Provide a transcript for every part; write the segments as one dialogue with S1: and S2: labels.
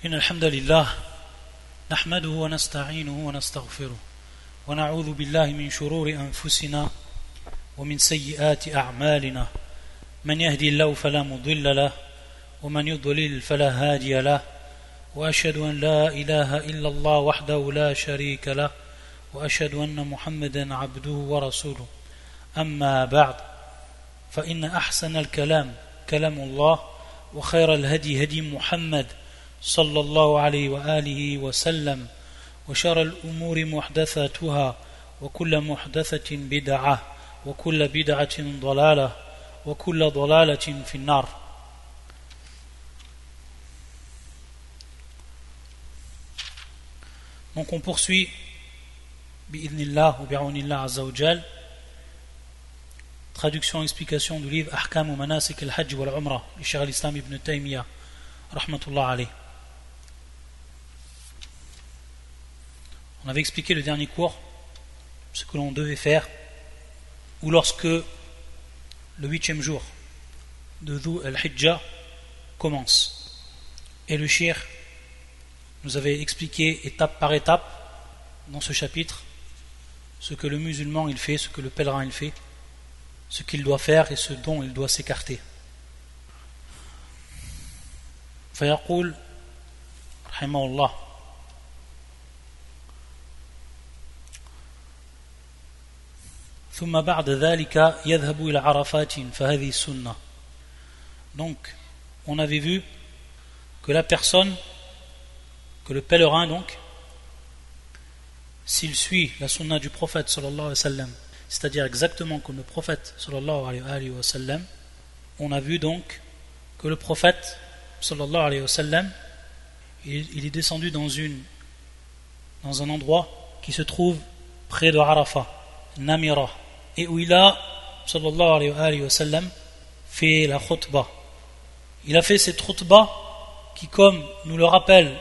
S1: إن الحمد لله نحمده ونستعينه ونستغفره ونعوذ بالله من شرور أنفسنا ومن سيئات أعمالنا من يهدي الله فلا مضل له ومن يضلل فلا هادي له وأشهد أن لا إله إلا الله وحده لا شريك له وأشهد أن محمدا عبده ورسوله أما بعد فإن أحسن الكلام كلام الله وخير الهدي هدي محمد صلى الله عليه وآله وسلم وشر الأمور محدثاتها وكل محدثة بدعة وكل بدعة ضلالة وكل ضلالة في النار. Donc on poursuit bi'idhnillah ou bi'awnillah azza wa jal, traduction et explication du livre Ahkam ou Manasik al-Hajj wal Umrah du Cheikh al-Islam ibn Taymiyyah rahmatullah alayh. On avait expliqué le dernier cours ce que l'on devait faire ou lorsque le 8e jour de Dhu al-Hijjah commence. Et le Cheikh nous avait expliqué étape par étape dans ce chapitre ce que le musulman il fait, ce que le pèlerin il fait, ce qu'il doit faire et ce dont il doit s'écarter. فيقول رحمه الله ثم بعد ذلك يذهب إلى عرفات فهذه السنة. Donc on avait vu que la personne, que le pèlerin donc, s'il suit la sunna du prophète sallallahu alayhi wa sallam, c'est-à-dire exactement comme le prophète sallallahu alayhi wa sallam, on a vu donc que le prophète sallallahu alayhi wa sallam il est descendu dans un endroit qui se trouve près de Arafat, Namira, et où il a sallallahu alayhi wa sallam fait la khutbah. Il a fait cette khutbah qui, comme nous le rappelle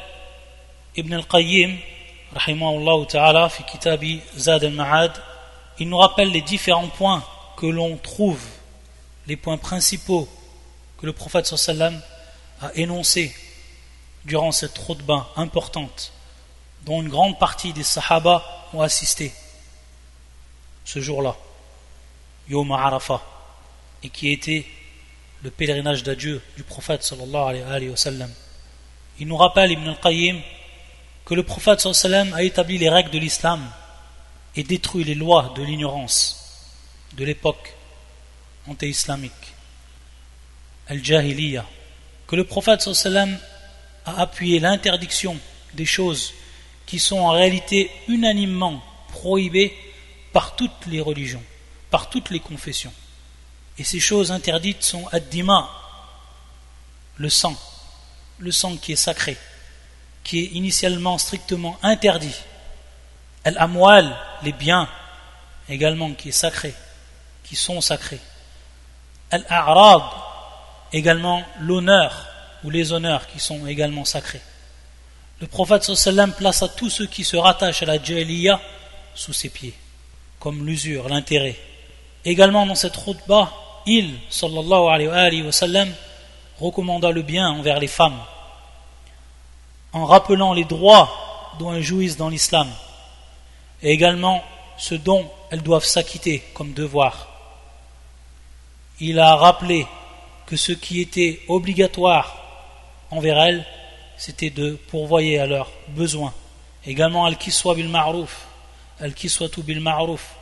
S1: Ibn al-Qayyim rahimahullah ta'ala fi kitabi Zad al-Ma'ad, il nous rappelle les différents points que l'on trouve, les points principaux que le prophète sallallahu alayhi wa sallam a énoncés durant cette khutbah importante dont une grande partie des sahaba ont assisté ce jour-là, Yawm Arafah, et qui était le pèlerinage d'adieu du prophète sallallahu alayhi wa sallam. Il nous rappelle Ibn al-Qayyim que le prophète sallallahu alayhi wa sallam a établi les règles de l'islam et détruit les lois de l'ignorance de l'époque anté-islamique, al-Jahiliya, que le prophète sallallahu alayhi wa sallam a appuyé l'interdiction des choses qui sont en réalité unanimement prohibées par toutes les religions, par toutes les confessions. Et ces choses interdites sont ad-dima, le sang qui est sacré, qui est initialement strictement interdit, al-amwal, les biens également qui est sacré, qui sont sacrés, al-a'rad, également l'honneur ou les honneurs qui sont également sacrés. Le prophète sallallahu alayhi wa sallam place à tous ceux qui se rattachent à la jahiliya sous ses pieds, comme l'usure, l'intérêt. Également dans cette khutbah, il sallallahu alayhi wa sallam recommanda le bien envers les femmes en rappelant les droits dont elles jouissent dans l'islam et également ce dont elles doivent s'acquitter comme devoir. Il a rappelé que ce qui était obligatoire envers elles, c'était de pourvoyer à leurs besoins. Également, al-kiswa bil ma'rouf, al-kiswatu bil ma'rouf,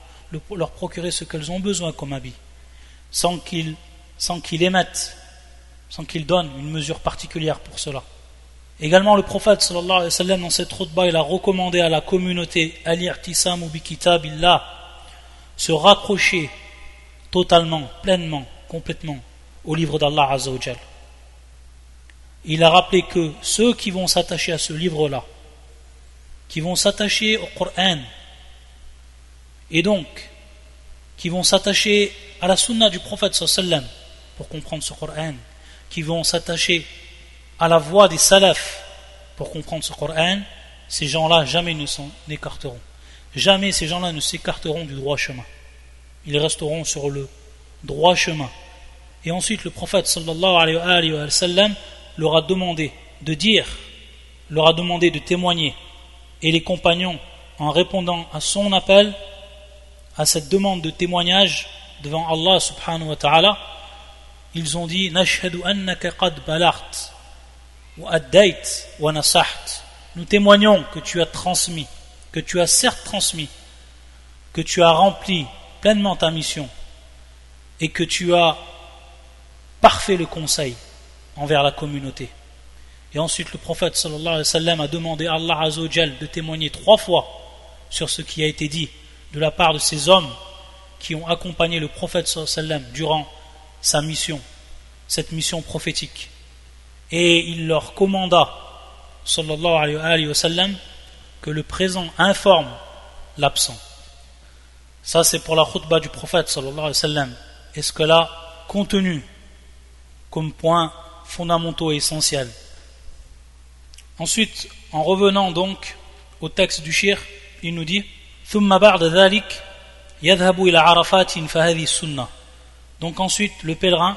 S1: leur procurer ce qu'elles ont besoin comme habit, sans qu'ils émettent, sans qu'ils donnent une mesure particulière pour cela. Également, le prophète sallallahu alayhi wa sallam, dans cette khutbah, il a recommandé à la communauté al-i'tisamu bi kitabillah, se raccrocher totalement, pleinement, complètement au livre d'Allah azza wa jal. Il a rappelé que ceux qui vont s'attacher à ce livre-là, qui vont s'attacher au Coran, et donc qui vont s'attacher à la sunna du prophète sallallahu alayhi wa sallam pour comprendre ce Coran, qui vont s'attacher à la voie des salafs pour comprendre ce Coran, ces gens-là jamais ne s'en écarteront. Jamais ces gens-là ne s'écarteront du droit chemin. Ils resteront sur le droit chemin. Et ensuite le prophète sallallahu alayhi wa sallam leur a demandé de dire leur a demandé de témoigner, et les compagnons, en répondant à son appel, à cette demande de témoignage devant Allah subhanahu wa ta'ala, ils ont dit Nashhadu annaka qad balagt wa addait wa nasaht. Nous témoignons que tu as transmis, que tu as certes transmis, que tu as rempli pleinement ta mission et que tu as parfait le conseil envers la communauté. Et ensuite le prophète sallallahu alayhi wa sallam a demandé à Allah azza wa jal de témoigner 3 fois sur ce qui a été dit de la part de ces hommes qui ont accompagné le prophète sallallahu alayhi wa sallam durant sa mission, cette mission prophétique. Et il leur commanda sallallahu alayhi wa sallam que le présent informe l'absent. Ça c'est pour la khutbah du prophète sallallahu alayhi wa sallam. Et ce que là contenu comme points fondamentaux et essentiels. Ensuite, en revenant donc au texte du shir, il nous dit ثم بعد ذلك يذهب إلى عرفات فهذه السنة. Donc ensuite le pèlerin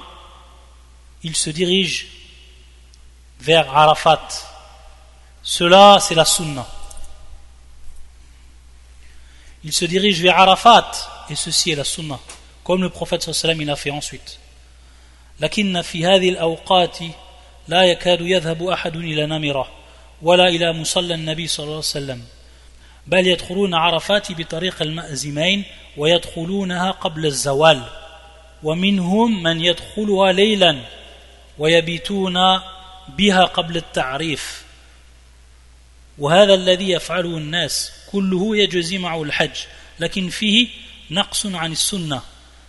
S1: il se dirige vers Arafat. Cela c'est la sunna. Il se dirige vers Arafat et ceci est la sunna, comme le prophète sallallahu alayhi wa sallam il a fait ensuite. لكن في هذه الأوقات لا يكاد يذهب أحد إلى نمرة ولا إلى مصلى النبي صلى الله عليه وسلم بل يدخلون عرفات بطريق المأزمين ويدخلونها قبل الزوال ومنهم من يدخلها ليلا ويبيتون بها قبل التعريف وهذا الذي يفعله الناس كله يجزي معه الحج لكن فيه نقص عن السنة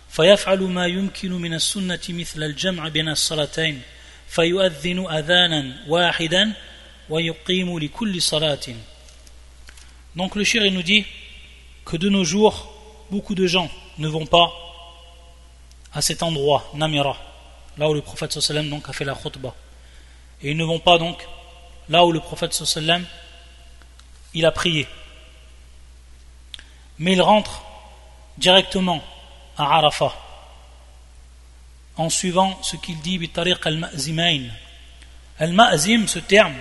S1: فيفعل ما يمكن من السنة مثل الجمع بين الصلاتين فيؤذن أذانا واحدا ويقيم لكل صلاة. Donc le shir il nous dit que de nos jours beaucoup de gens ne vont pas à cet endroit Namira, là où le prophète sallallahu alayhi wa sallam donc a fait la khutbah, et ils ne vont pas donc là où le prophète sallallahu alayhi wa sallam il a prié, mais ils rentrent directement à Arafat en suivant ce qu'il dit bitariq al-ma'zimain. Al-ma'zim, ce terme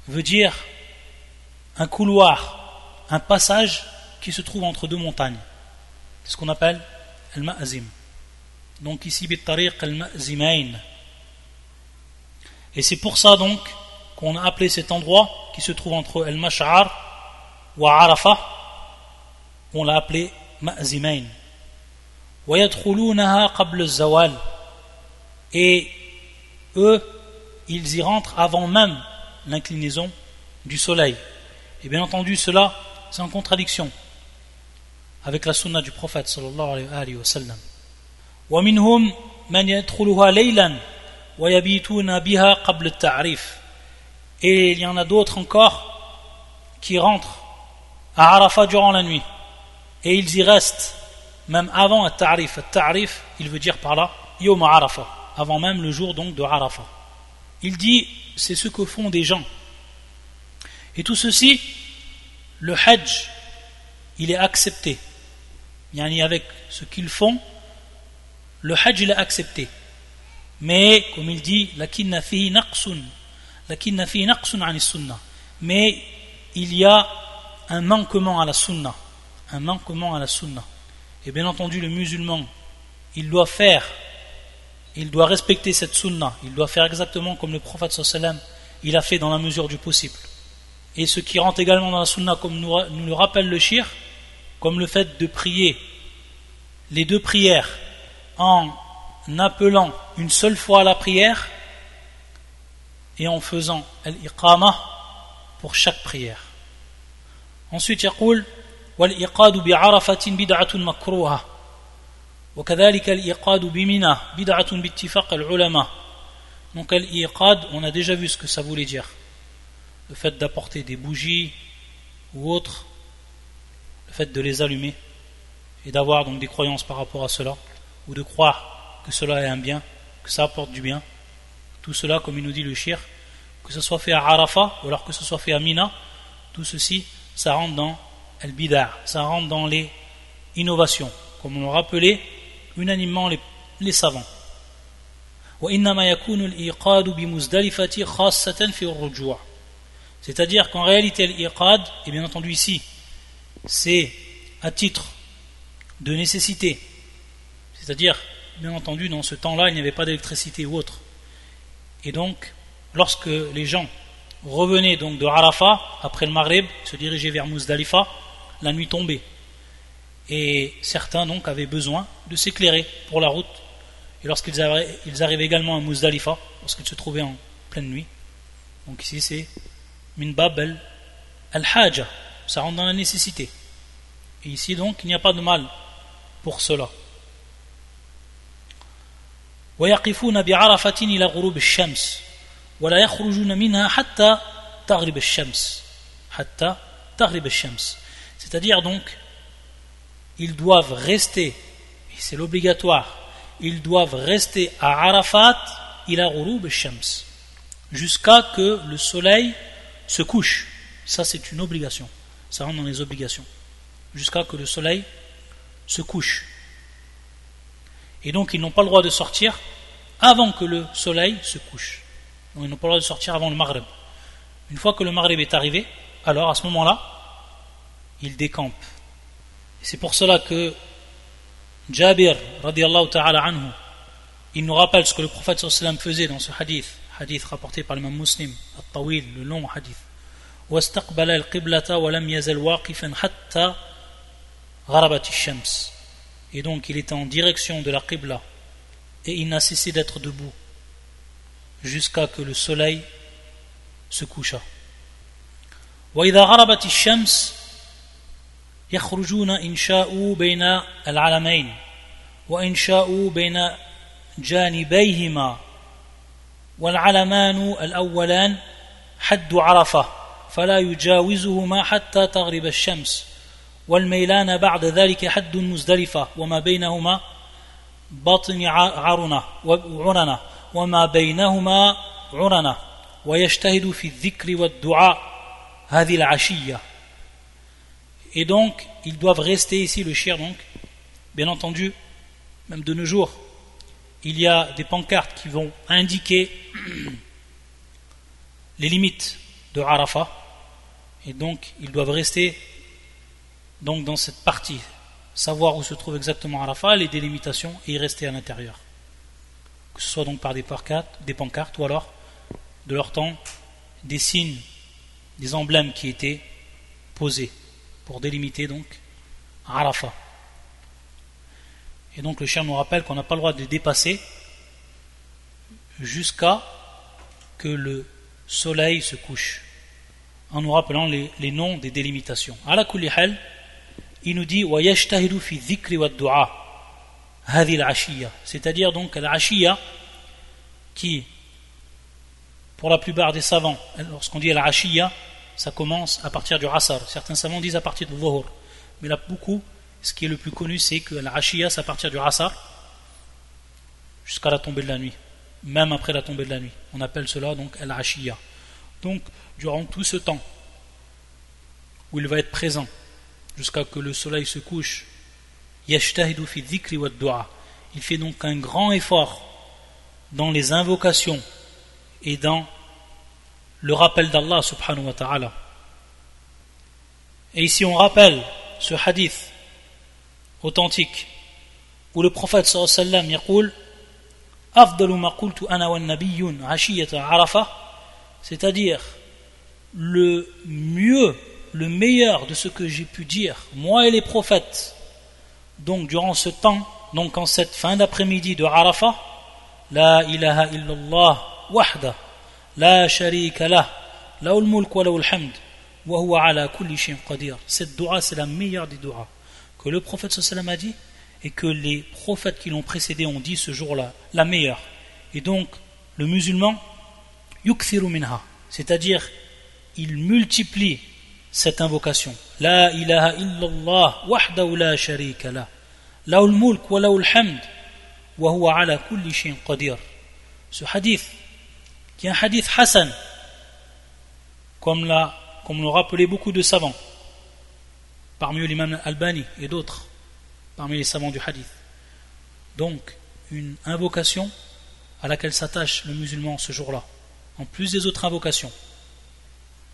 S1: veut dire un couloir, un passage qui se trouve entre 2 montagnes. C'est ce qu'on appelle al-ma'zim. Donc ici bitariq al-ma'zimain. Et c'est pour ça donc qu'on a appelé cet endroit qui se trouve entre al-mash'ar ou Arafat, on l'a appelé Ma'zimain. وَيَدْخُلُونَهَا قَبْلَ الزَّوَالِ. Et eux, ils y rentrent avant même l'inclinaison du soleil. Et bien entendu, cela, c'est en contradiction avec la sunna du prophète sallallahu alayhi wa sallam. وَمِنْهُمْ مَنْ يَدْخُلُهَا لَيْلًا وَيَبِيتُونَ بِهَا قَبْلَ التَّعْرِيف. Et il y en a d'autres encore qui rentrent à Arafat durant la nuit. Et ils y restent même avant At-Ta'rif. At-Ta'rif, il veut dire par là Yawm Arafat, avant même le jour donc de Arafat. Il dit, c'est ce que font des gens. Et tout ceci, le Hajj, il est accepté. Yani avec ce qu'ils font, le Hajj il est accepté. Mais, comme il dit, lakinna fihi naqsun an sunnah. Mais il y a un manquement à la sunna. Un manquement à la sunna. Et bien entendu, le musulman, il doit respecter cette sunna. Il doit faire exactement comme le prophète sallallahu alayhi wa sallam, il a fait dans la mesure du possible. Et ce qui rentre également dans la sunna, comme nous le rappelle le shir, comme le fait de prier les 2 prières en appelant une seule fois à la prière et en faisant al-iqama pour chaque prière. Ensuite, يقول والإيقاد بعرفة بدعة مكروهة وكذلك الإيقاد بمنى بدعة باتفاق العلماء. Donc al-iqad, on a déjà vu ce que ça voulait dire. Le fait d'apporter des bougies ou autres, le fait de les allumer et d'avoir donc des croyances par rapport à cela, ou de croire que cela est un bien, que ça apporte du bien. Tout cela, comme il nous dit le shir, que ce soit fait à Arafat ou alors que ce soit fait à Mina, tout ceci, ça rentre dans al-bid'a, ça rentre dans les innovations, comme on l'a rappelé unanimement les savants. وإنما يكون الإيقاد بمزدلفة خاصة في الرجوع. C'est-à-dire qu'en réalité l'iqad, et bien entendu ici, c'est à titre de nécessité. C'est-à-dire, bien entendu, dans ce temps-là, il n'y avait pas d'électricité ou autre. Et donc, lorsque les gens revenaient donc de Arafat, après le Maghrib, se dirigeaient vers Muzdalifa, la nuit tombait. Et certains donc avaient besoin de s'éclairer pour la route. Et lorsqu'ils arrivaient également à Muzdalifa, lorsqu'ils se trouvaient en pleine nuit, donc ici c'est min bab al-haja, ça rentre dans la nécessité. Et ici donc il n'y a pas de mal pour cela. ويقفون بعرفة إلى غروب الشمس ولا يخرجون منها حتى تغرب الشمس حتى تغرب الشمس. C'est-à-dire donc ils doivent rester, et c'est l'obligatoire, ils doivent rester à Arafat ila ghurub al-shams, jusqu'à que le soleil se couche. Ça c'est une obligation, ça rentre dans les obligations, jusqu'à que le soleil se couche. Et donc ils n'ont pas le droit de sortir avant que le soleil se couche. Donc ils n'ont pas le droit de sortir avant le Maghrib. Une fois que le Maghrib est arrivé, alors à ce moment-là ils décampent. Et c'est pour cela que Jabir radiallahu ta'ala anhu, il nous rappelle ce que le prophète sallallahu alayhi wa sallam faisait dans ce hadith rapporté par l'imam Muslim, al-Tawil, le long hadith. واستقبل القبلة ولم يزل واقفا حتى غربت الشمس. Et donc il était en direction de la Qibla et il n'a cessé d'être debout jusqu'à que le soleil se coucha. وإذا غربت الشمس يخرجون إن شاءوا بين العلمين وإن شاءوا بين جانبيهما والعلمان الأولان حد عرفة فلا يجاوزهما حتى تغرب الشمس والميلان بعد ذلك حد مزدلفة وما بينهما بطن عرنة وما بينهما عرنة ويجتهد في الذكر والدعاء هذه العشية. Et donc, ils doivent rester ici, le shir donc, bien entendu, même de nos jours, il y a des pancartes qui vont indiquer les limites de Arafat, et donc ils doivent rester donc dans cette partie, savoir où se trouve exactement Arafat, les délimitations, et y rester à l'intérieur. Que ce soit donc par des pancartes ou alors, de leur temps, des signes, des emblèmes qui étaient posés pour délimiter donc Arafat. Et donc le cheikh nous rappelle qu'on n'a pas le droit de dépasser jusqu'à que le soleil se couche, en nous rappelant les noms des délimitations. Ala kulli hal, il nous dit wa yajtahidu fi dhikri wa du'a hadhihi al-ashiya, c'est-à-dire donc al-ashiya qui, pour la plupart des savants, lorsqu'on dit al-ashiya, ça commence à partir du Asr. Certains savants disent à partir du Dhuhr. Mais là, beaucoup, ce qui est le plus connu, c'est que l'Ashiya, c'est à partir du Asr jusqu'à la tombée de la nuit. Même après la tombée de la nuit. On appelle cela donc l'Ashiya. Donc, durant tout ce temps où il va être présent, jusqu'à que le soleil se couche, yajtahidu fi dhikri wa du'a. Il fait donc un grand effort dans les invocations et dans le rappel d'Allah subhanahu wa ta'ala. Et ici on rappelle ce hadith authentique où le prophète sallallahu alayhi wa sallam yaqul afdalu ma qultu ana wa nabiyyun ashiyata arafa, c'est-à-dire le meilleur de ce que j'ai pu dire moi et les prophètes donc durant ce temps, donc en cette fin d'après-midi de Arafat, la ilaha illallah wahda la sharika lah, lahul mulk wa lahul hamd, wa huwa ala kulli shay'in qadir. Cette dua, c'est la meilleure des duas que le prophète sallallahu alayhi wa sallam a dit et que les prophètes qui l'ont précédé ont dit ce jour-là, la meilleure. Et donc, le musulman, yukthiru minha, c'est-à-dire, il multiplie cette invocation. La ilaha illallah wahdahu la sharika lah, lahul mulk wa lahul hamd, wa huwa ala kulli shay'in qadir. Ce hadith, qui est un hadith Hassan, comme l'ont rappelé beaucoup de savants, parmi eux l'imam Albani et d'autres, parmi les savants du hadith. Donc, une invocation à laquelle s'attache le musulman ce jour-là, en plus des autres invocations.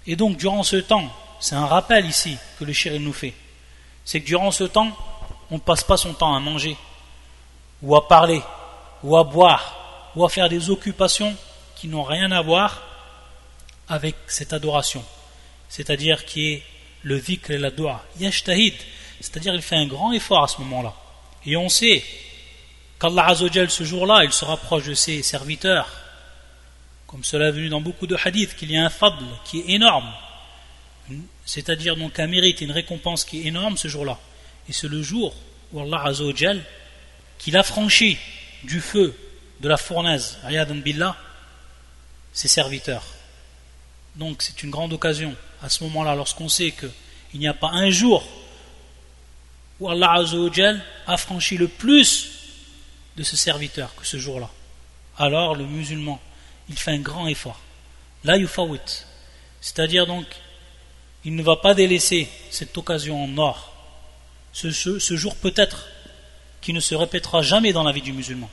S1: Et donc durant ce temps, c'est un rappel ici que le shir nous fait, c'est que durant ce temps, on ne passe pas son temps à manger, ou à parler, ou à boire, ou à faire des occupations qui n'ont rien à voir avec cette adoration, c'est-à-dire qui est le dhikr et la dua. Yashtahid, c'est-à-dire il fait un grand effort à ce moment-là. Et on sait qu'Allah Azzawajal ce jour-là, il se rapproche de ses serviteurs, comme cela est venu dans beaucoup de hadiths, qu'il y a un fadl qui est énorme, c'est-à-dire donc un mérite et une récompense qui est énorme ce jour-là. Et c'est le jour où Allah Azzawajal, qu'il affranchit du feu de la fournaise, Ayadan Billah, ses serviteurs. Donc c'est une grande occasion à ce moment-là, lorsqu'on sait qu'il n'y a pas un jour où Allah Azzawajal affranchit le plus de ses serviteurs que ce jour-là. Alors le musulman, il fait un grand effort. La yufawit, c'est-à-dire donc, il ne va pas délaisser cette occasion en or. Ce jour peut-être qui ne se répétera jamais dans la vie du musulman,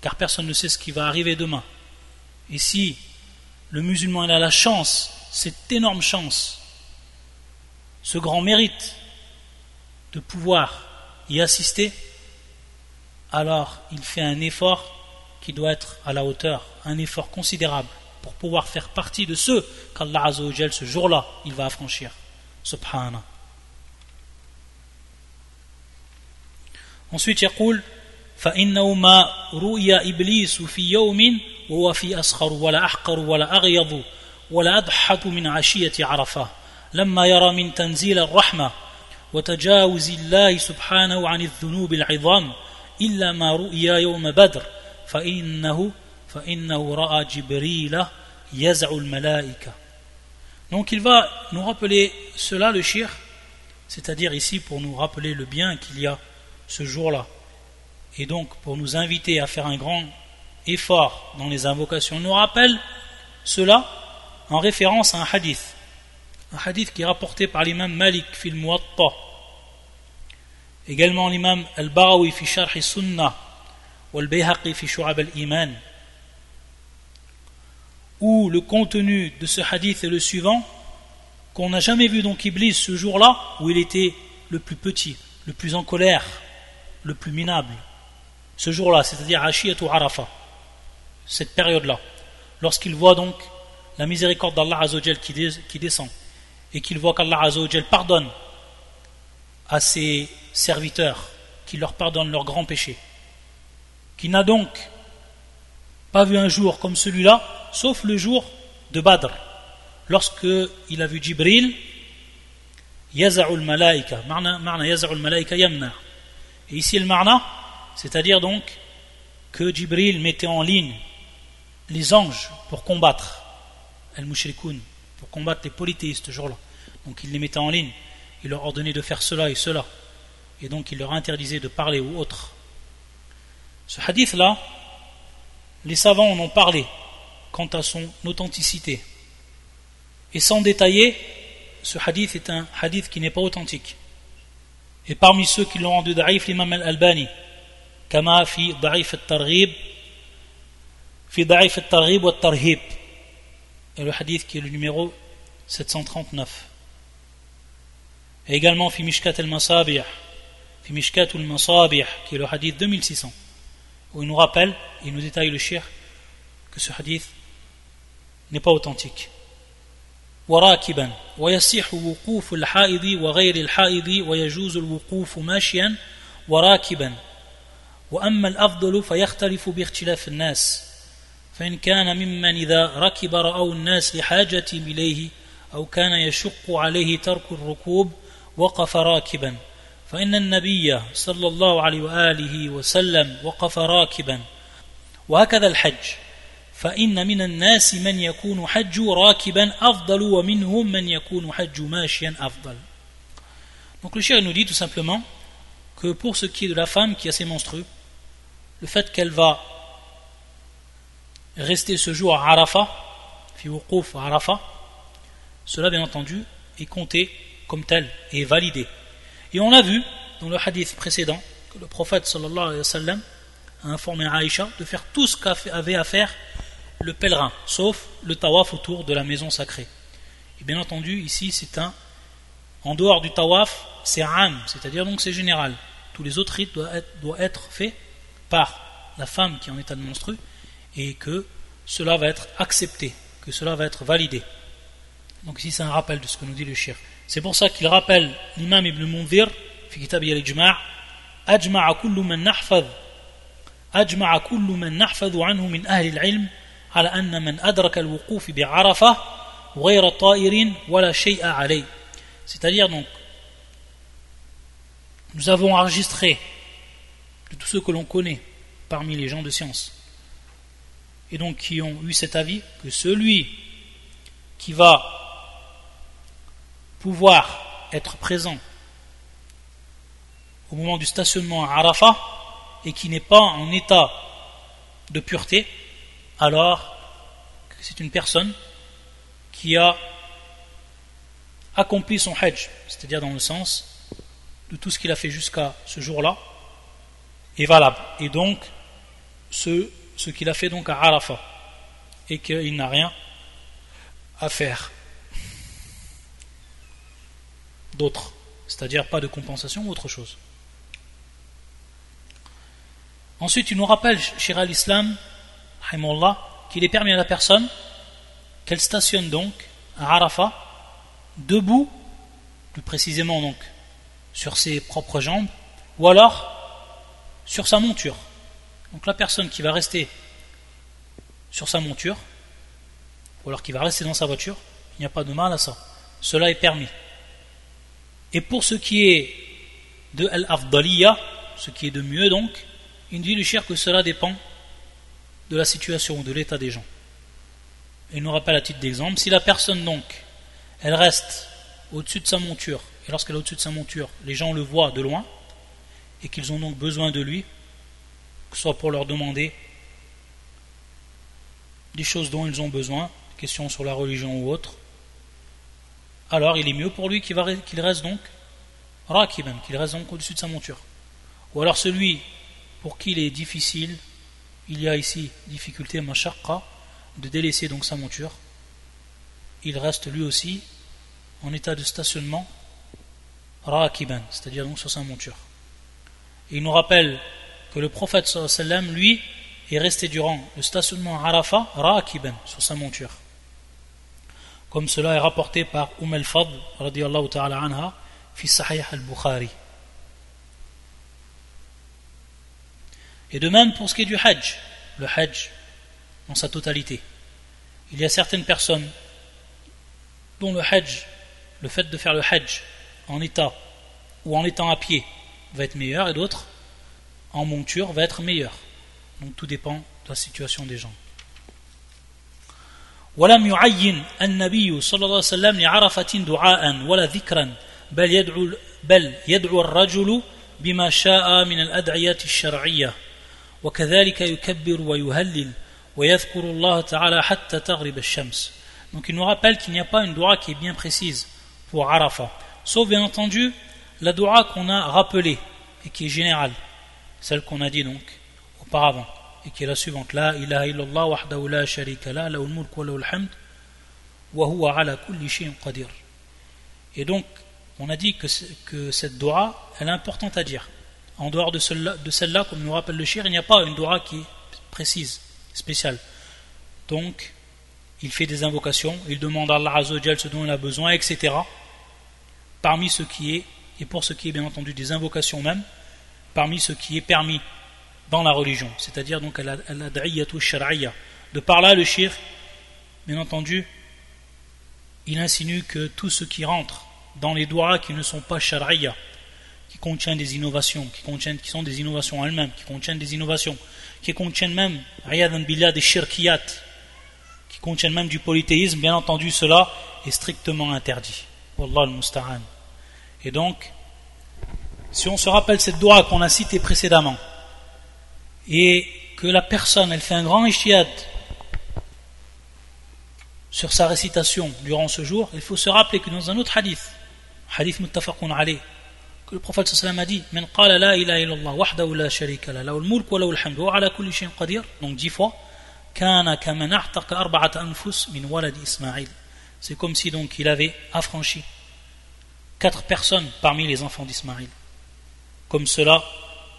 S1: car personne ne sait ce qui va arriver demain. Et si le musulman il a la chance, cette énorme chance, ce grand mérite de pouvoir y assister, alors il fait un effort qui doit être à la hauteur, un effort considérable pour pouvoir faire partie de ceux qu'Allah Azzawajal ce jour-là il va affranchir. Subhanallah. Ensuite, يقول فإنه ما رؤيا إبليس في يوم وهو في أسخر ولا أحقر ولا أغيض ولا أضحك من عشية عرفة لما يرى من تنزيل الرحمة وتجاوز الله سبحانه عن الذنوب العظام إلا ما رؤيا يوم بدر فإنه رأى جبريل يزع الملائكة. Donc il va nous rappeler cela, le shir, c'est-à-dire ici pour nous rappeler le bien qu'il y a ce jour-là, et donc pour nous inviter à faire un grand effort dans les invocations. On nous rappelle cela en référence à un hadith qui est rapporté par l'imam Malik fil Muwatta, également l'imam Al-Barawi fi Sharh Sunnah wal Bayhaqi fi Shu'ab al-Iman, où le contenu de ce hadith est le suivant: qu'on n'a jamais vu donc Iblis ce jour-là où il était le plus petit, le plus en colère, le plus minable, ce jour-là, c'est-à-dire Ashiyatu Arafa, cette période-là, lorsqu'il voit donc la miséricorde d'Allah Azzawajal qui descend, et qu'il voit qu'Allah Azzawajal pardonne à ses serviteurs, qu'il leur pardonne leurs grands péchés, qu'il n'a donc pas vu un jour comme celui-là, sauf le jour de Badr, lorsque il a vu Jibril, yaza'ul malaika, marna yaza'ul malaika yamna. Et ici le marna, c'est-à-dire donc que Jibril mettait en ligne les anges pour combattre al-mushrikoun, pour combattre les polythéistes ce jour-là. Donc il les mettait en ligne, il leur ordonnait de faire cela et cela, et donc il leur interdisait de parler ou autre. Ce hadith-là, les savants en ont parlé quant à son authenticité. Et sans détailler, ce hadith est un hadith qui n'est pas authentique. Et parmi ceux qui l'ont rendu da'if, l'imam al-Albani, kama fi da'if al-targhib, fi da'if al-targhib wa al-tarhib, et le hadith qui est le numéro 739. Et également fi mishkat al-masabih, fi mishkat al-masabih, qui est le hadith 2600, où il nous rappelle, il nous détaille le shir, que ce hadith n'est pas authentique. وراكبا ويصح وقوف الحائض وغير الحائض ويجوز الوقوف ماشيا وراكبا وأما الأفضل فيختلف باختلاف الناس فإن كان ممن إذا ركب رأوا الناس لحاجة إليه أو كان يشق عليه ترك الركوب وقف راكبا فإن النبي صلى الله عليه وآله وسلم وقف راكبا وهكذا الحج فإن من الناس من يكون حج راكبا أفضل ومنهم من يكون حج ماشيا أفضل. Donc le cheikh nous dit tout simplement que pour ce qui est de la femme qui a ses menstrues, le fait qu'elle va rester ce jour à Arafat, fi wuquf à Arafat, cela bien entendu est compté comme tel et est validé. Et on l'a vu dans le hadith précédent que le prophète sallallahu alayhi wa sallam a informé Aïcha de faire tout ce qu'avait à faire le pèlerin, sauf le tawaf autour de la maison sacrée. Et bien entendu, ici, en dehors du tawaf, c'est am, c'est-à-dire donc c'est général. Tous les autres rites doivent être faits par la femme qui est en état de menstru et que cela va être accepté, que cela va être validé. Donc ici, c'est un rappel de ce que nous dit le shir. C'est pour ça qu'il rappelle l'imam Ibn Munzir, في كتابه الإجماع أجمع كل من نحفظ عنه من أهل العلم على أن من أدرك الوقوف بعرفة غير طائر ولا شيء عليه. C'est-à-dire donc, nous avons enregistré de tous ceux que l'on connaît parmi les gens de science et donc qui ont eu cet avis que celui qui va pouvoir être présent au moment du stationnement à Arafat et qui n'est pas en état de pureté, alors c'est une personne qui a accompli son hajj, c'est-à-dire dans le sens de tout ce qu'il a fait jusqu'à ce jour-là est valable. Et donc ce qu'il a fait donc à Arafat et qu'il n'a rien à faire d'autre, c'est-à-dire pas de compensation ou autre chose. Ensuite, il nous rappelle, Cheikh al-Islam, qu'il est permis à la personne qu'elle stationne donc à Arafat, debout, plus précisément donc sur ses propres jambes, ou alors sur sa monture. Donc la personne qui va rester sur sa monture, ou alors qui va rester dans sa voiture, il n'y a pas de mal à ça. Cela est permis. Et pour ce qui est de al-afdaliya, ce qui est de mieux donc, il dit le cheikh que cela dépend de la situation ou de l'état des gens. Et il nous rappelle à titre d'exemple, si la personne donc, elle reste au-dessus de sa monture, et lorsqu'elle est au-dessus de sa monture, les gens le voient de loin, et qu'ils ont donc besoin de lui, que ce soit pour leur demander des choses dont ils ont besoin, questions sur la religion ou autre, alors il est mieux pour lui qu'il reste donc rakiban, qu'il reste donc au-dessus de sa monture. Ou alors celui pour qui il est difficile, il y a ici difficulté mashaqqa, de délaisser donc sa monture, il reste lui aussi en état de stationnement rakiban, c'est-à-dire donc sur sa monture. Et il nous rappelle que le prophète sallallahu alayhi wa sallam, lui, est resté durant le stationnement à Arafat rakiban, sur sa monture. Comme cela est rapporté par al-Fadl radiyallahu ta'ala anha fi Sahih al-Bukhari. Et de même pour ce qui est du hajj, le hajj dans sa totalité. Il y a certaines personnes dont le hajj, le fait de faire le hajj en état ou en étant à pied va être meilleur, et d'autres en monture va être meilleur. Donc tout dépend de la situation des gens. ولم يعين النبي صلى الله عليه وسلم لعرفة دعاء ولا ذكرا بل يدعو الرجل بما شاء من الأدعية الشرعية وكذلك يكبر ويهلل ويذكر الله تعالى حتى تغرب الشمس. Donc il nous rappelle qu'il n'y a pas une dua qui est bien précise pour Arafat, sauf bien entendu la dua qu'on a rappelée et qui est générale, celle qu'on a dit donc auparavant, et qui est la suivante: La ilaha illallah wahdahu la sharika la lahul mulk wa lahul hamd wa huwa ala kulli shay'in qadir. Et donc on a dit que cette dua elle est importante à dire. En dehors de celle-là, comme nous rappelle le shir, il n'y a pas une dua qui est précise, spéciale. Donc il fait des invocations, il demande à Allah Azza wa Jal ce dont il a besoin, etc. Parmi ce qui est, et pour ce qui est bien entendu des invocations même, parmi ce qui est permis dans la religion, c'est-à-dire donc al-ad'iyatu shar'iyya. De par là, le shir, bien entendu, il insinue que tout ce qui rentre dans les doigts qui ne sont pas shar'iyya, qui contiennent des innovations, qui sont des innovations elles-mêmes, qui contiennent des innovations, qui contiennent même, riyadan billah, des shirkiyat, qui contiennent même du polythéisme, bien entendu, cela est strictement interdit. Wallah al-musta'an. Et donc, si on se rappelle cette dua qu'on a citée précédemment, et que la personne elle fait un grand ijtihad sur sa récitation durant ce jour, il faut se rappeler que dans un autre hadith muttafaqun alayh, que le prophète sallallahu alayhi wa sallam a dit Man qala la ilaha illallah wahdahu la sharika la lahul mulk wa lahul hamdu wa ala kulli shay'in qadir, donc 10 fois, kana kaman a'taqa arba'ata anfus min walad Ismaïl. C'est comme si donc il avait affranchi 4 personnes parmi les enfants d'Ismaïl. Comme cela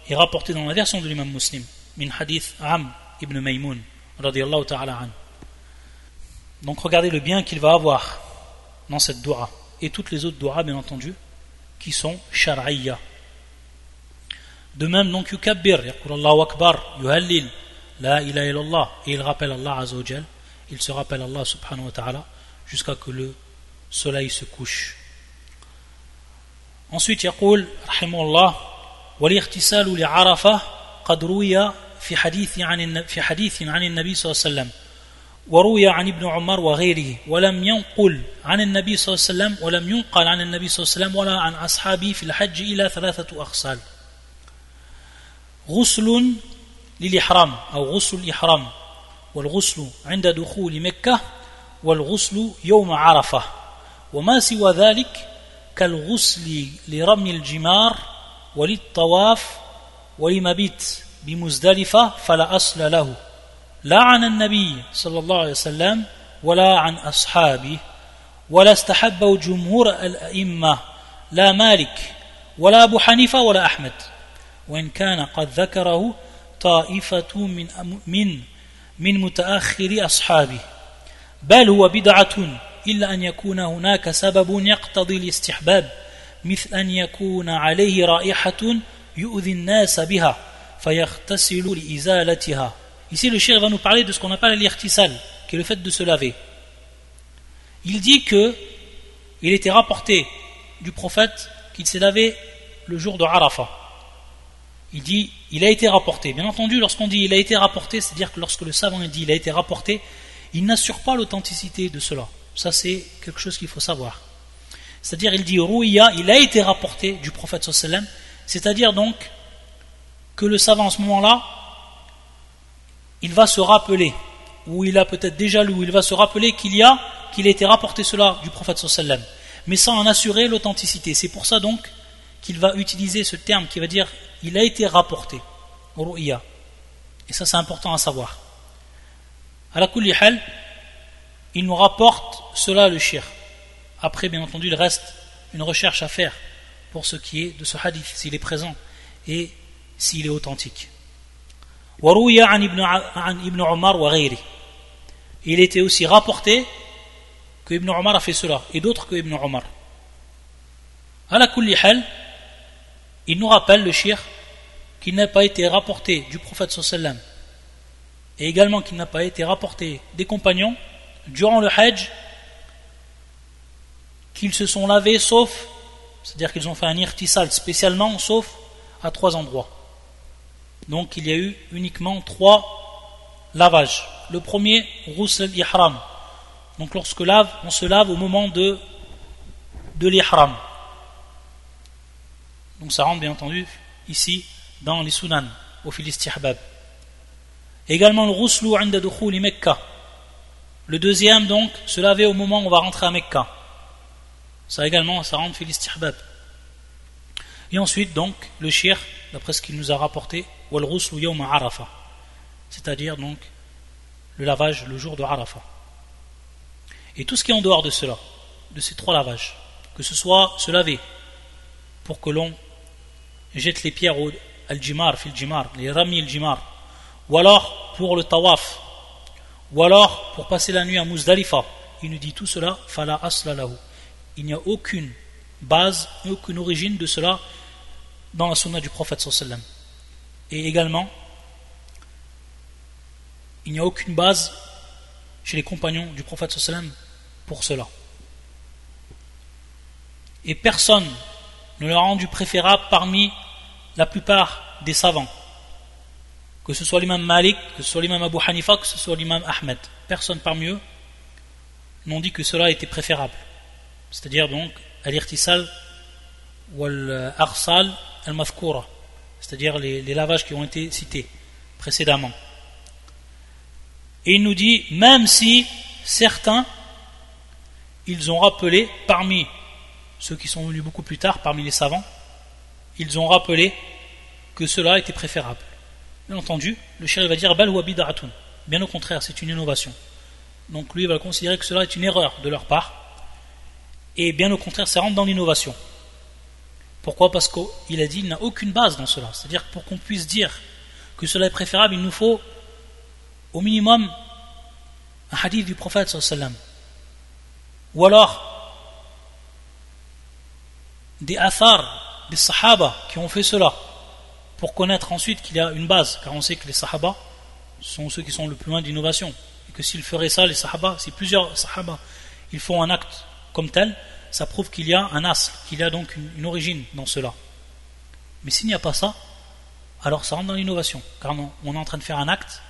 S1: est rapporté dans la version de l'imam Muslim, min hadith Am ibn Maymoun radiyallahu ta'ala an. Donc regardez le bien qu'il va avoir dans cette dua et toutes les autres duas bien entendu qui sont shar'iyya. De même donc yukabbir, yaqul Allahu akbar, yuhallil, la ilaha illallah, et il rappelle Allah azza wa jal, il se rappelle Allah subhanahu wa ta'ala jusqu'à que le soleil se couche. Ensuite yaqul rahimahullah والاغتسال لعرفة قد روي في حديث عن النبي صلى الله عليه وسلم وروي عن ابن عمر وغيره ولم ينقل عن النبي صلى الله عليه وسلم ولم ينقل عن النبي صلى الله عليه وسلم ولا عن أصحابه في الحج إلى 3 أغسال غسل للإحرام أو غسل الإحرام والغسل عند دخول مكة والغسل يوم عرفة وما سوى ذلك كالغسل لرمي الجمار وللطواف ولمبيت بمزدلفة فلا أصل له لا عن النبي صلى الله عليه وسلم ولا عن أصحابه ولا استحبه جمهور الأئمة لا مالك ولا أبو حنيفة ولا أحمد وإن كان قد ذكره طائفة من متأخر أصحابه بل هو بدعة إلا أن يكون هناك سبب يقتضي الاستحباب مثل أن يكون عليه رائحة يؤذي الناس بها فيغتسل لإزالتها. Ici le cheikh va nous parler de ce qu'on appelle l'irtisal, qui est le fait de se laver. Il dit que il était rapporté du prophète qu'il s'est lavé le jour de Arafat. Il dit il a été rapporté. Bien entendu, lorsqu'on dit il a été rapporté, c'est-à-dire que lorsque le savant dit il a été rapporté, il n'assure pas l'authenticité de cela. Ça c'est quelque chose qu'il faut savoir. C'est-à-dire il dit Rouïa, il a été rapporté du prophète sallallahu alayhi wa sallam, c'est-à-dire donc que le savant en ce moment-là il va se rappeler, ou il a peut-être déjà lu, il va se rappeler qu'il a été rapporté cela du prophète sallallahu alayhi wa sallam, mais sans en assurer l'authenticité. C'est pour ça donc qu'il va utiliser ce terme qui va dire il a été rapporté, ru'ya. Et ça c'est important à savoir. Ala kulli hal, il nous rapporte cela le shir. Après bien entendu il reste une recherche à faire pour ce qui est de ce hadith, s'il est présent et s'il est authentique. وروي عن ابن عمر وغيره. Il était aussi rapporté que Ibn Omar a fait cela et d'autres que Ibn Omar. Ala kulli hal, il nous rappelle le shir qu'il n'a pas été rapporté du prophète sallallahu alayhi wa sallam et également qu'il n'a pas été rapporté des compagnons durant le hajj qu'ils se sont lavés sauf, c'est-à-dire qu'ils ont fait un irtisal spécialement sauf à 3 endroits. Donc il y a eu uniquement 3 lavages. Le premier, ghusl al-ihram. Donc lorsque on se lave au moment de l'ihram. Donc ça rentre bien entendu ici dans les sunan, au fil istihbab. Également le ghuslu 'inda dukhul Mecca. Le deuxième donc, se laver au moment où on va rentrer à Mecca. Ça également, ça rentre fil istihbab. Et ensuite donc, le shir, d'après ce qu'il nous a rapporté, wal ghuslu yawm Arafah, c'est-à-dire donc le lavage le jour de Arafah. Et tout ce qui est en dehors de cela, de ces 3 lavages, que ce soit se laver pour que l'on jette les pierres au al-jimar, fil jimar, les rami al-jimar, ou alors pour le tawaf, ou alors pour passer la nuit à Muzdalifa, il nous dit tout cela, fala asla lahu. Il n'y a aucune base, aucune origine de cela dans la sunna du prophète sallallahu alayhi wa sallam. Et également, il n'y a aucune base chez les compagnons du prophète sallallahu alayhi wa sallam pour cela. Et personne ne l'a rendu préférable parmi la plupart des savants, que ce soit l'imam Malik, que ce soit l'imam Abu Hanifa, que ce soit l'imam Ahmed. Personne parmi eux n'ont dit que cela était préférable. C'est-à-dire donc al-irtisal wal-arsal al-mafkoura, c'est-à-dire les lavages qui ont été cités précédemment. Et il nous dit, même si certains ils ont rappelé parmi ceux qui sont venus beaucoup plus tard, parmi les savants, ils ont rappelé que cela était préférable. Bien entendu, le shir va dire bal huwa bid'atun. Bien au contraire, c'est une innovation. Donc lui il va considérer que cela est une erreur de leur part. Et bien au contraire, ça rentre dans l'innovation. Pourquoi ? Parce qu'il a dit qu'il n'a aucune base dans cela. C'est-à-dire que pour qu'on puisse dire que cela est préférable, il nous faut au minimum un hadith du prophète sallallahu alayhi wa sallam. Ou alors des athars, des sahaba qui ont fait cela, pour connaître ensuite qu'il y a une base, car on sait que les sahaba sont ceux qui sont le plus loin d'innovation, et que s'ils feraient ça, les sahaba, si plusieurs sahaba ils font un acte comme tel, ça prouve qu'il y a un asl, qu'il y a donc une origine dans cela. Mais s'il n'y a pas ça, alors ça rentre dans l'innovation, car on est en train de faire un acte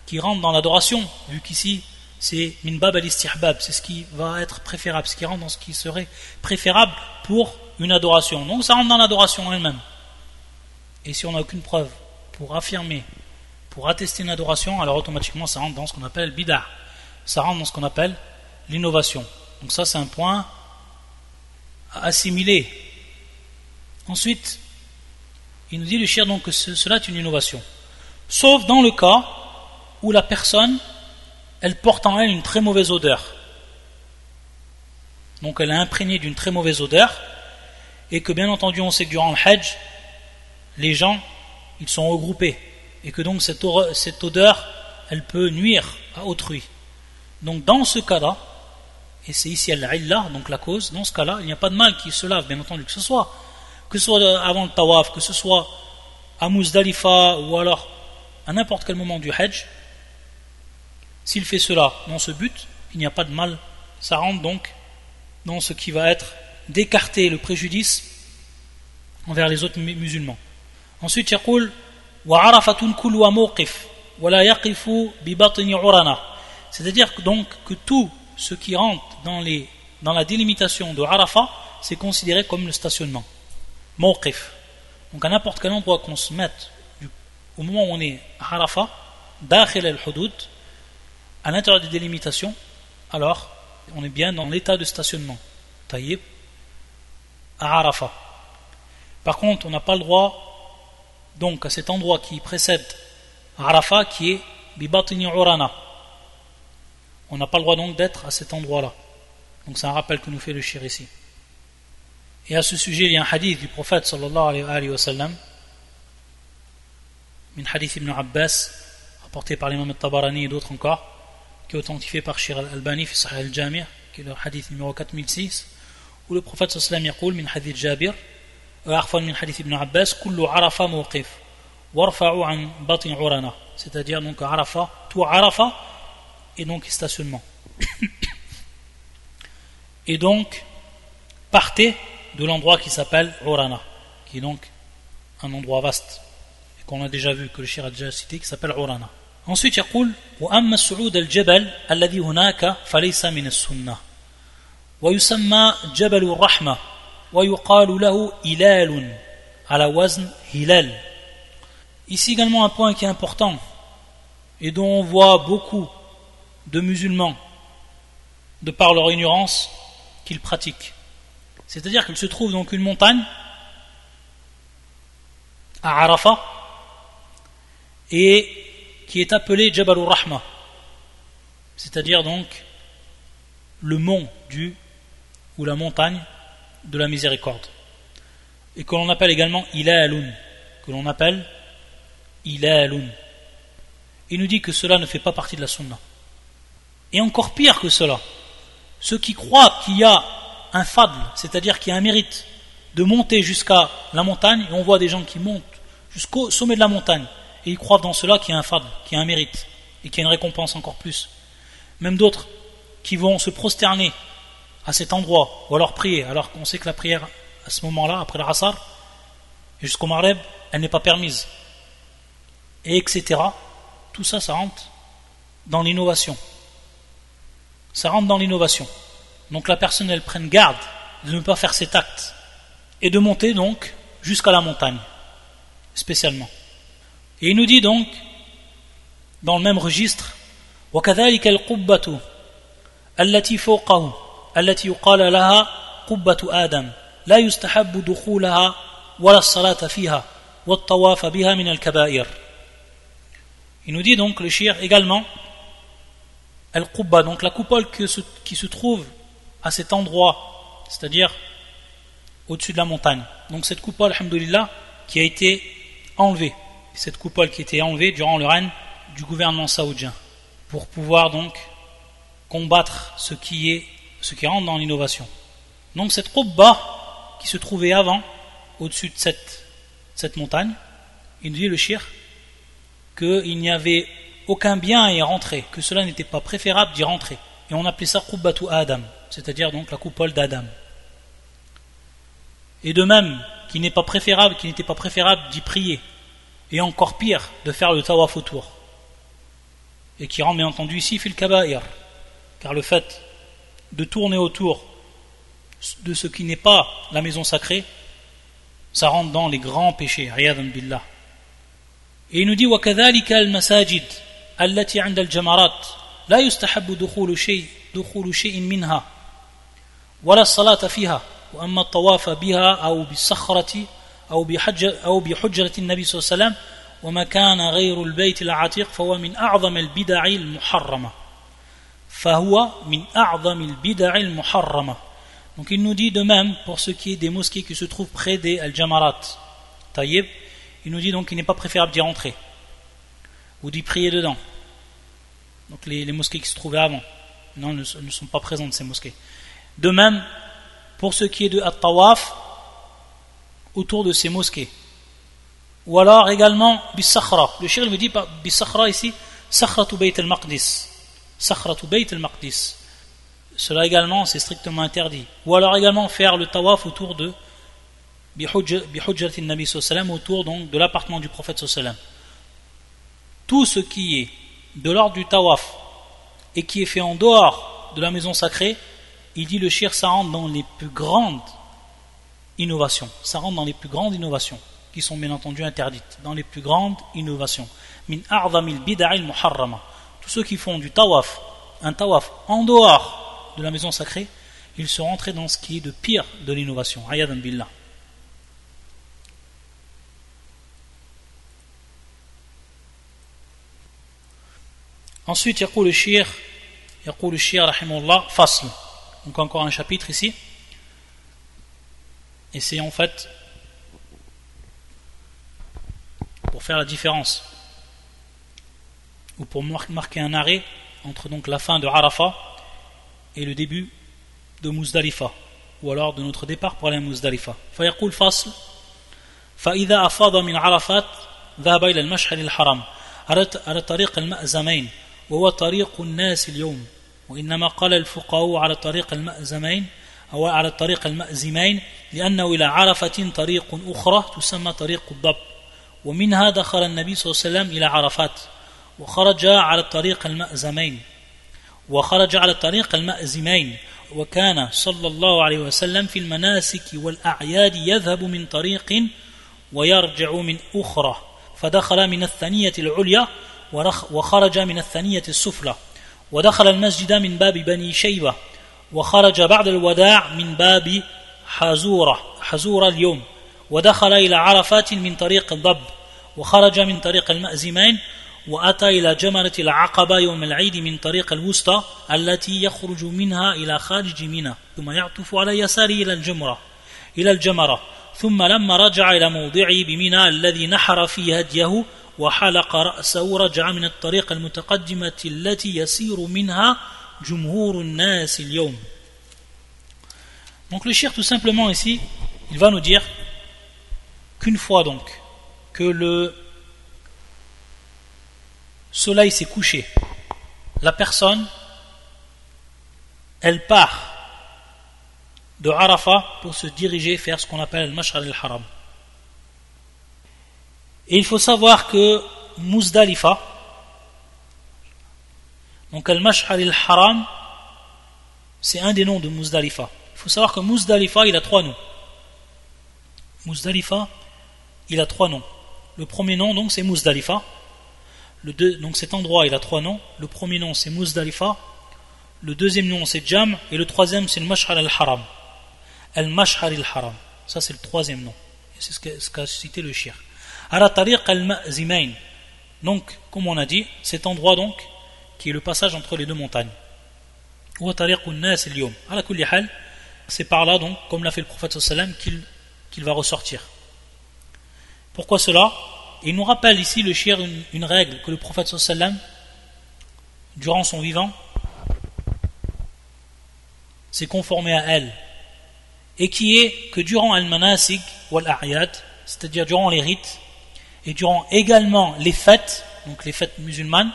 S1: qui rentre dans l'adoration, vu qu'ici c'est min bab al-istihbab, c'est ce qui va être préférable, ce qui rentre dans ce qui serait préférable pour une adoration. Donc ça rentre dans l'adoration en elle-même. Et si on n'a aucune preuve pour affirmer, pour attester une adoration, alors automatiquement ça rentre dans ce qu'on appelle bid'ah. Ça rentre dans ce qu'on appelle l'innovation. Donc ça c'est un point à assimiler. Ensuite, il nous dit le shir donc que cela est une innovation. Sauf dans le cas où la personne, elle porte en elle une très mauvaise odeur. Donc elle est imprégnée d'une très mauvaise odeur, et que bien entendu on sait que durant le Hajj, les gens, ils sont regroupés, et que donc cette odeur, elle peut nuire à autrui. Donc dans ce cas-là, et c'est ici al-illa, donc la cause, dans ce cas-là, il n'y a pas de mal qui se lave, bien entendu, que ce soit avant le tawaf, que ce soit à Muzdalifa, ou alors à n'importe quel moment du Hajj. S'il fait cela dans ce but, il n'y a pas de mal. Ça rentre donc dans ce qui va être d'écarter le préjudice envers les autres musulmans. Ensuite, يقول وعرفة كل موقف ولا يقف ببطن عرنا. C'est-à-dire donc que tout ce qui rentre dans la délimitation de Arafat, c'est considéré comme le stationnement. Mawqif. Donc à n'importe quel endroit qu'on se mette au moment où on est à Arafat, dakhil al-hudud, à l'intérieur des délimitations, alors on est bien dans l'état de stationnement. Taïb, à Arafat. Par contre, on n'a pas le droit, donc à cet endroit qui précède Arafat, qui est Bibatini Urana. On n'a pas le droit donc d'être à cet endroit-là. Donc c'est un rappel que nous fait le shir ici. Et à ce sujet, il y a un hadith du prophète sallallahu alayhi wa sallam, min hadith ibn Abbas, rapporté par l'imam al-Tabarani et d'autres encore, qui est authentifié par Shir al-Albani fi Sahih al-Jami', qui est le hadith numéro 4006, où le prophète sallallahu alayhi wa sallam يقول من حديث جابر عفوا من حديث ابن عباس كل عرفة موقف وارفعوا عن بطن عرنا, c'est-à-dire donc Arafat, tout Arafat et donc stationnement. Et donc partez de l'endroit qui s'appelle Urana, qui est donc un endroit vaste et qu'on a déjà vu, que le shir a déjà cité, qui s'appelle Urana. Ensuite يقول وأما الصعود الجبل الذي هناك فليس من السنة ويسمى جبل الرحمة ويقال له إلال على وزن هلال. Ici également un point qui est important et dont on voit beaucoup de musulmans, de par leur ignorance, qu'ils pratiquent. C'est-à-dire qu'il se trouve donc une montagne à Arafat et qui est appelée Jabal al-Rahma, c'est-à-dire donc le mont ou la montagne de la miséricorde, et que l'on appelle également Ilalun, Il nous dit que cela ne fait pas partie de la sunna. Et encore pire que cela, ceux qui croient qu'il y a un fadl, c'est-à-dire qu'il y a un mérite de monter jusqu'à la montagne, et on voit des gens qui montent jusqu'au sommet de la montagne, et ils croient dans cela qu'il y a un fadl, qu'il y a un mérite, et qu'il y a une récompense encore plus. Même d'autres qui vont se prosterner à cet endroit, ou alors prier, alors qu'on sait que la prière, à ce moment-là, après le Asr, et jusqu'au Maghreb, elle n'est pas permise, et etc. Tout ça, ça rentre dans l'innovation. Ça rentre dans l'innovation. Donc la personne, elle prenne garde de ne pas faire cet acte, et de monter donc jusqu'à la montagne, spécialement. Et il nous dit donc, dans le même registre, وَكَذَلِكَ الْقُبَّةُ الَّتِي فَوْقَهُ التي يقال لها قبة آدم لا يستحب دخولها ولا الصلاة فيها والطواف بها من الكبائر. Il nous dit donc le shir également Al-Qubba, donc la coupole qui se trouve à cet endroit, c'est-à-dire au-dessus de la montagne. Donc cette coupole, alhamdoulilah, qui a été enlevée, cette coupole qui a été enlevée durant le règne du gouvernement saoudien, pour pouvoir donc combattre ce qui rentre dans l'innovation. Donc cette Qubba qui se trouvait avant, au-dessus de cette montagne, il nous dit le shir qu'il n'y avait aucun bien à y rentrer, que cela n'était pas préférable d'y rentrer. Et on appelait ça Qubbatu Adam, c'est-à-dire donc la coupole d'Adam. Et de même, qu'il n'était pas préférable d'y prier, et encore pire, de faire le tawaf autour. Et qui rend bien entendu ici fil kaba'ir, car le fait de tourner autour de ce qui n'est pas la maison sacrée, ça rentre dans les grands péchés, riyadan billah. Et il nous dit وَكَذَلِكَ الْمَسَاجِدِ التي عند الجمرات لا يستحب دخول شيء منها ولا الصلاة فيها وأما الطواف بها أو بالصخرة أو بحجرة النبي صلى الله عليه وسلم وما كان غير البيت العتيق فهو من أعظم البدع المحرمة. Donc il nous dit de même pour ce qui est des mosquées qui se trouvent près des Al-Jamarat Taïb, il nous dit donc qu'il n'est pas préférable d'y rentrer ou d'y prier dedans. Donc les mosquées qui se trouvaient avant ne sont pas présentes, ces mosquées. De même pour ce qui est de At-Tawaf autour de ces mosquées. Ou alors également Bis-Sakhra. Le shir me dit Bis-Sakhra ici, Sakhratu Bayt al-Maqdis. Sakhratu Bayt al-Maqdis. Cela également c'est strictement interdit. Ou alors également faire le tawaf autour de Bihujjati Nabi sallam, autour donc de l'appartement du prophète sallam. Tout ce qui est de l'ordre du tawaf et qui est fait en dehors de la maison sacrée, il dit le shir, ça rentre dans les plus grandes innovations. Ça rentre dans les plus grandes innovations qui sont bien entendu interdites. Dans les plus grandes innovations. Min a'zamil bid'il muharrama. Tous ceux qui font du tawaf, un tawaf en dehors de la maison sacrée, ils sont rentrés dans ce qui est de pire de l'innovation. Ayadan billah. Ensuite, يقول الشيخ رحمه الله فصل. Donc encore un chapitre ici. Et c'est en fait pour faire la différence ou pour marquer un arrêt entre donc la fin de Arafat et le début de Muzdalifa, ou alors de notre départ pour aller à Muzdalifa. فيقول فصل فإذا أفاض من عرفات ذهب إلى المشعر الحرام على طريق المأزمين وهو طريق الناس اليوم وإنما قال الفقهاء على طريق المأزمين أو على طريق المأزمين لأنه إلى عرفة طريق أخرى تسمى طريق الضب ومنها دخل النبي صلى الله عليه وسلم إلى عرفات وخرج على الطريق المأزمين وكان صلى الله عليه وسلم في المناسك والأعياد يذهب من طريق ويرجع من أخرى فدخل من الثانية العليا وخرج من الثانية السفلى ودخل المسجد من باب بني شيبة وخرج بعد الوداع من باب حزورة اليوم ودخل إلى عرفات من طريق الضب وخرج من طريق المأزمين وأتى إلى جمرة العقبة يوم العيد من طريق الوسطى التي يخرج منها إلى خارج منى ثم يعطف على يساره إلى الجمرة ثم لما رجع إلى موضعه بمنى الذي نحر فيه هديه وحلق رأسه رجع من الطريق المتقدمة التي يسير منها جمهور الناس اليوم. Donc le shir tout simplement ici, il va nous dire qu'une fois donc que le soleil s'est couché, la personne elle part de Arafat pour se diriger vers ce qu'on appelle le Mash'ar al-Haram. Et il faut savoir que Muzdalifa, donc al-Mash'ar al-Haram, c'est un des noms de Muzdalifa. Il faut savoir que Muzdalifa, il a trois noms. Muzdalifa, il a trois noms. Le premier nom, donc, c'est Muzdalifa. Donc cet endroit, il a trois noms. Le premier nom, c'est Muzdalifa. Le deuxième nom, c'est Jam. Et le troisième, c'est le Mash'ar al-Haram. Al-Mash'ar al-Haram. Ça, c'est le troisième nom. Et C'est ce qu'a cité le shir. Ala tariq al-ma'zimain. Donc, comme on a dit, cet endroit donc, qui est le passage entre les deux montagnes. Ou tariq al-nas al-yawm. Ala kulli hal, c'est par là donc, comme l'a fait le prophète sallam, qu'il va ressortir. Pourquoi cela? Il nous rappelle ici le shir une règle que le prophète sallam, durant son vivant, s'est conformé à elle, et qui est que durant al-manasik ou al-a'yad, c'est-à-dire durant les rites, et durant également les fêtes, donc les fêtes musulmanes,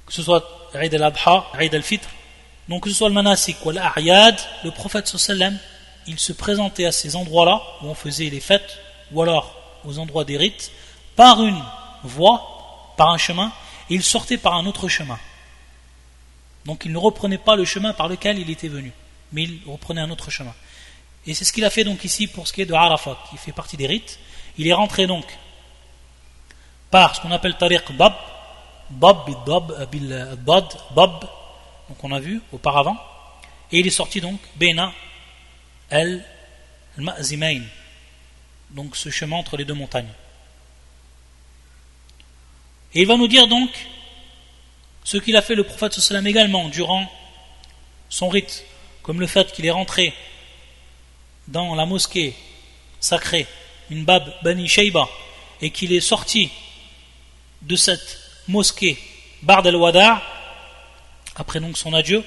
S1: que ce soit Eid al-Adha, Eid al-Fitr, donc que ce soit le manasik ou al-a'yad, le prophète sallam, il se présentait à ces endroits-là où on faisait les fêtes, ou alors aux endroits des rites, par une voie, par un chemin, et il sortait par un autre chemin. Donc il ne reprenait pas le chemin par lequel il était venu, mais il reprenait un autre chemin. Et c'est ce qu'il a fait donc ici pour ce qui est de Arafat, qui fait partie des rites. Il est rentré donc par ce qu'on appelle tariq Bab, donc on a vu auparavant, et il est sorti donc Bena al-Ma'zimain, donc ce chemin entre les deux montagnes. Et il va nous dire donc ce qu'il a fait le prophète sallam également durant son rite, comme le fait qu'il est rentré dans la mosquée sacrée Minbab Bani Shayba et qu'il est sorti de cette mosquée Bard al-Wada' après donc son adieu,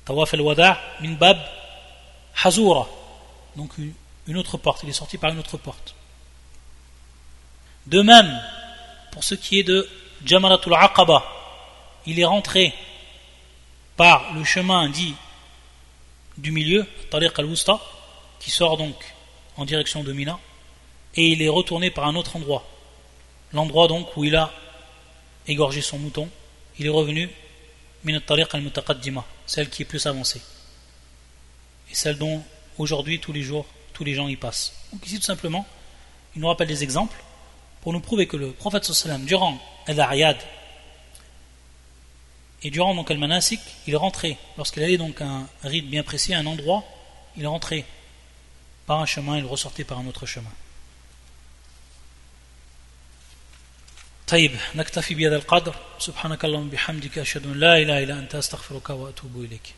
S1: Tawaf al-Wada' Minbab Hazura, donc une autre porte, il est sorti par une autre porte. De même, pour ce qui est de Jamaratul Aqaba, il est rentré par le chemin dit du milieu, Tariq al-Wusta, qui sort donc en direction de Mina, et il est retourné par un autre endroit, l'endroit donc où il a égorgé son mouton. Il est revenu Min Tariq al-Mutaqaddima, celle qui est plus avancée, et celle dont aujourd'hui tous les jours tous les gens y passent. Donc ici tout simplement il nous rappelle des exemples pour nous prouver que le prophète sallam durant al-A'yad et durant donc al-Manasik, il est rentré, lorsqu'il allait donc à un rite bien précis, à un endroit, il est rentré par un chemin, il ressortait par un autre chemin. طيب نكتفي بهذا القدر سبحانك اللهم بحمدك أشهد أن لا إله إلا أنت أستغفرك وأتوب إليك